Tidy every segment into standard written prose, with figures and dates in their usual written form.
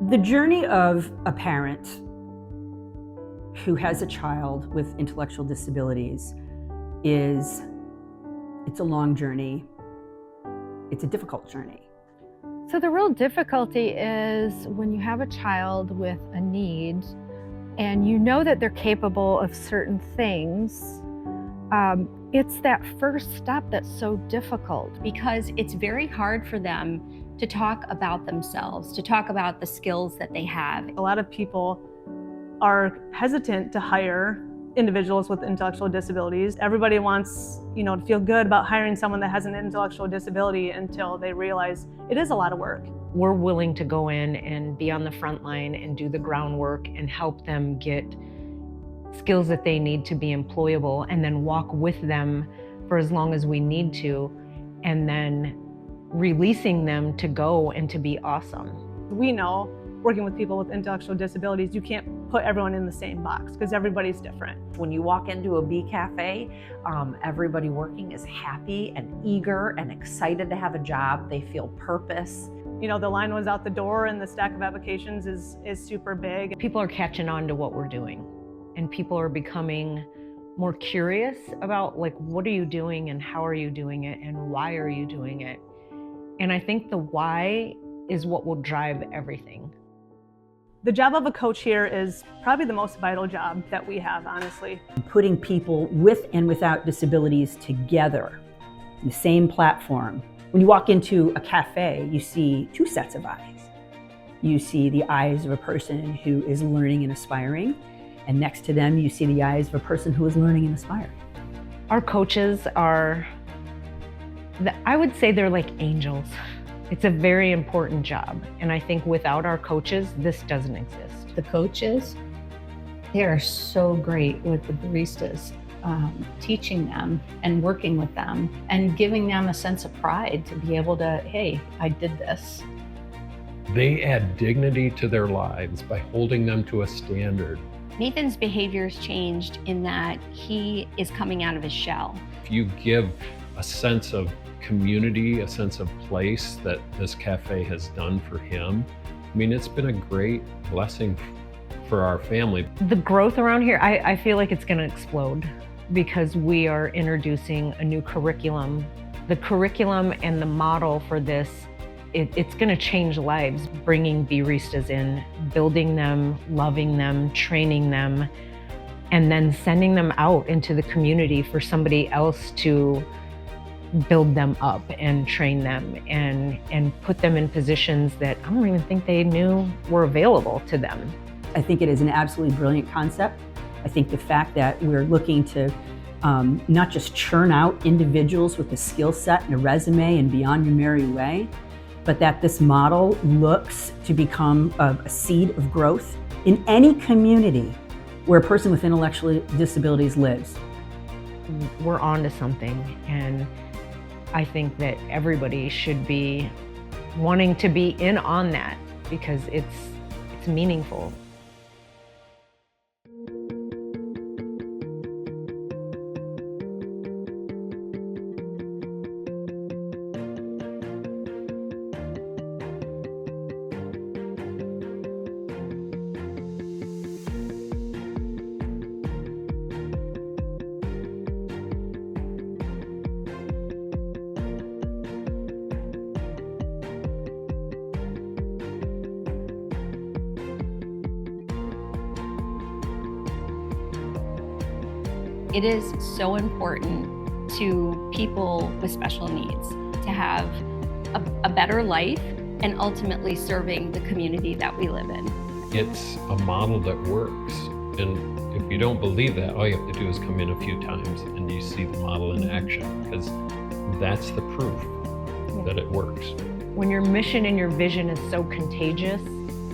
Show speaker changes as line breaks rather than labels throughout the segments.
The journey of a parent who has a child with intellectual disabilities it's a long journey. It's a difficult journey.
So the real difficulty is when you have a child with a need and you know that they're capable of certain things, it's that first step that's so difficult.
Because it's very hard for them to talk about themselves, to talk about the skills that they have.
A lot of people are hesitant to hire individuals with intellectual disabilities. Everybody wants, to feel good about hiring someone that has an intellectual disability until they realize it is a lot of work.
We're willing to go in and be on the front line and do the groundwork and help them get skills that they need to be employable, and then walk with them for as long as we need to, and then releasing them to go and to be awesome.
We know, working with people with intellectual disabilities, you can't put everyone in the same box because everybody's different.
When you walk into a BeCafe, everybody working is happy and eager and excited to have a job. They feel purpose.
The line was out the door and the stack of applications is super big.
People are catching on to what we're doing, and people are becoming more curious about, like, what are you doing and how are you doing it and why are you doing it? And I think the why is what will drive everything.
The job of a coach here is probably the most vital job that we have, honestly.
Putting people with and without disabilities together in the same platform. When you walk into a cafe, you see two sets of eyes. You see the eyes of a person who is learning and aspiring, and next to them, you see the eyes of a person who is learning and aspiring.
Our coaches are, I would say they're like angels. It's a very important job. And I think without our coaches, this doesn't exist.
The coaches, they are so great with the baristas, teaching them and working with them and giving them a sense of pride to be able to, hey, I did this.
They add dignity to their lives by holding them to a standard.
Nathan's behavior's changed in that he is coming out of his shell.
If you give a sense of community, a sense of place that this cafe has done for him, it's been a great blessing for our family.
The growth around here, I feel like it's going to explode because we are introducing a new curriculum. The curriculum and the model for this, it's going to change lives, bringing baristas in, building them, loving them, training them, and then sending them out into the community for somebody else to build them up and train them and put them in positions that I don't even think they knew were available to them.
I think it is an absolutely brilliant concept. I think the fact that we're looking to not just churn out individuals with a skill set and a resume and be on your merry way, but that this model looks to become a seed of growth in any community where a person with intellectual disabilities lives.
We're on to something, and I think that everybody should be wanting to be in on that because it's meaningful.
It is so important to people with special needs to have a better life and ultimately serving the community that we live in.
It's a model that works. And if you don't believe that, all you have to do is come in a few times and you see the model in action, because that's the proof that it works.
When your mission and your vision is so contagious,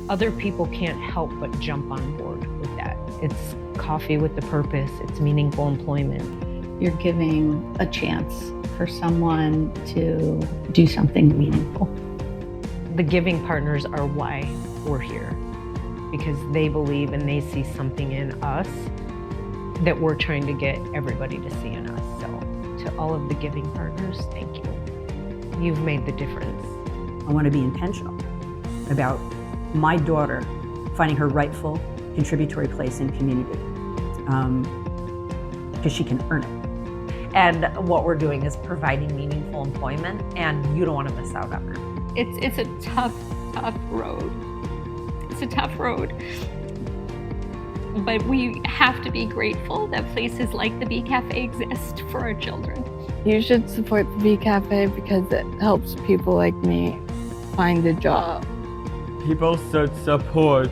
other people can't help but jump on board with that. It's coffee with the purpose, it's meaningful employment.
You're giving a chance for someone to do something meaningful.
The giving partners are why we're here, because they believe and they see something in us that we're trying to get everybody to see in us. So to all of the giving partners, thank you. You've made the difference.
I want to be intentional about my daughter finding her rightful contributory place in community, because she can earn it.
And what we're doing is providing meaningful employment, and you don't want to miss out on that.
It's a tough road. It's a tough road. But we have to be grateful that places like the BeCafe exist for our children.
You should support the BeCafe because it helps people like me find a job.
People should support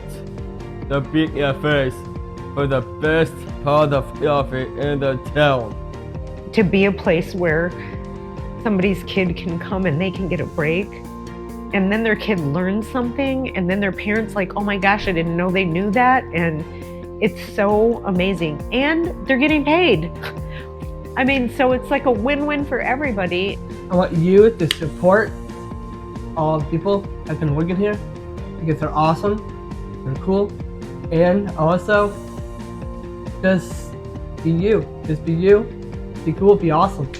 the BeCafes for the best part of coffee in the town.
To be a place where somebody's kid can come and they can get a break, and then their kid learns something, and then their parents like, oh my gosh, I didn't know they knew that, and it's so amazing. And they're getting paid. I mean, so it's like a win-win for everybody.
I want you to support all the people that can work in here because they're awesome, they're cool, and also just be you. Just be you, be cool, be awesome.